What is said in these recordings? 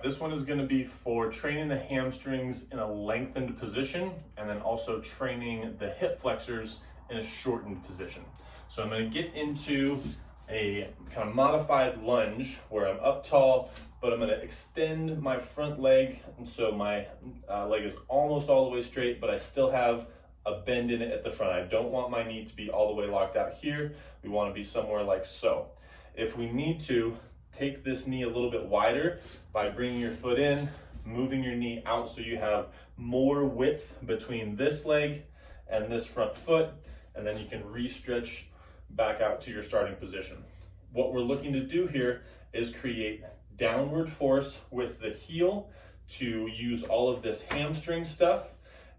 right, this one is going to be for training the hamstrings in a lengthened position and then also training the hip flexors in a shortened position. So I'm going to get into a kind of modified lunge where I'm up tall, but I'm going to extend my front leg, and so my leg is almost all the way straight, but I still have a bend in it at the front. I don't want my knee to be all the way locked out here. We want to be somewhere like so. If we need to, take this knee a little bit wider by bringing your foot in, moving your knee out so you have more width between this leg and this front foot, and then you can re-stretch back out to your starting position. What we're looking to do here is create downward force with the heel to use all of this hamstring stuff,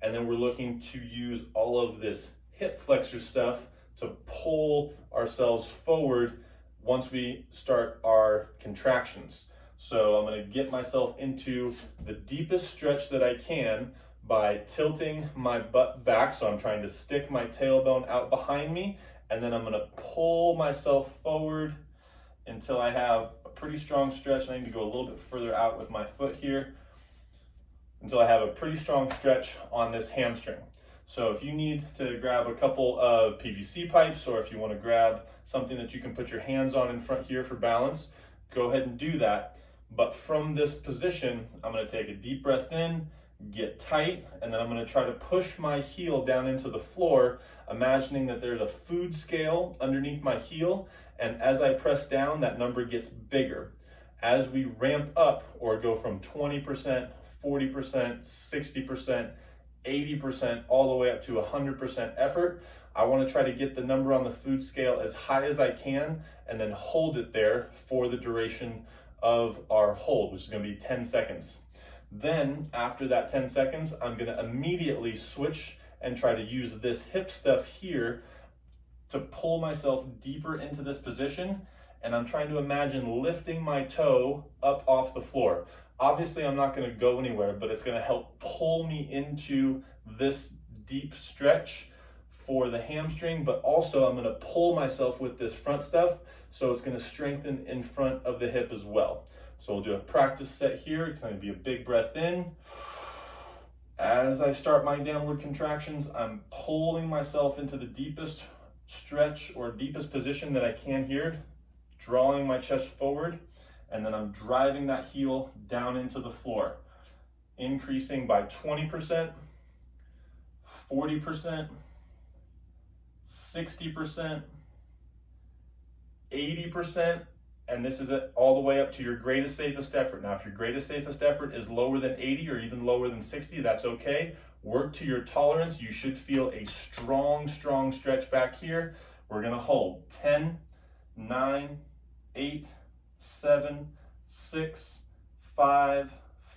and then we're looking to use all of this hip flexor stuff to pull ourselves forward once we start our contractions. So I'm going to get myself into the deepest stretch that I can by tilting my butt back. So I'm trying to stick my tailbone out behind me, and then I'm going to pull myself forward until I have a pretty strong stretch. I need to go a little bit further out with my foot here until I have a pretty strong stretch on this hamstring. So if you need to grab a couple of PVC pipes, or if you want to grab something that you can put your hands on in front here for balance, go ahead and do that. But from this position, I'm going to take a deep breath in, get tight, and then I'm going to try to push my heel down into the floor, imagining that there's a food scale underneath my heel, and as I press down, that number gets bigger. As we ramp up or go from 20%, 40%, 60%, 80%, all the way up to 100% effort, I want to try to get the number on the food scale as high as I can and then hold it there for the duration of our hold, which is going to be 10 seconds. Then after that 10 seconds, I'm going to immediately switch and try to use this hip stuff here to pull myself deeper into this position. And I'm trying to imagine lifting my toe up off the floor. Obviously, I'm not going to go anywhere, but it's going to help pull me into this deep stretch for the hamstring, but also I'm going to pull myself with this front stuff, so it's going to strengthen in front of the hip as well. So we'll do a practice set here. It's going to be a big breath in. As I start my downward contractions, I'm pulling myself into the deepest stretch or deepest position that I can here, drawing my chest forward, and then I'm driving that heel down into the floor, increasing by 20%, 40%, 60%, 80%, and this is it all the way up to your greatest, safest effort. Now, if your greatest, safest effort is lower than 80 or even lower than 60, that's okay. Work to your tolerance. You should feel a strong, strong stretch back here. We're gonna hold 10, 9, 8, 7, 6, 5,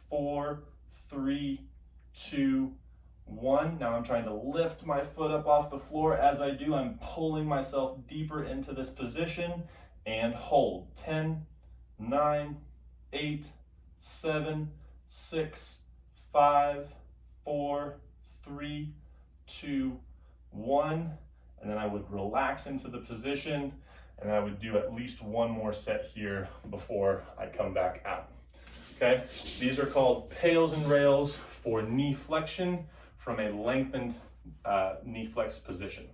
4, 3, 2, 1. Now I'm trying to lift my foot up off the floor. As I do, I'm pulling myself deeper into this position and hold. 10, 9, 8, 7, 6, 5, 4, 3, 2, 1. And then I would relax into the position, and I would do at least one more set here before I come back out. Okay, these are called pails and rails for knee flexion from a lengthened knee flex position.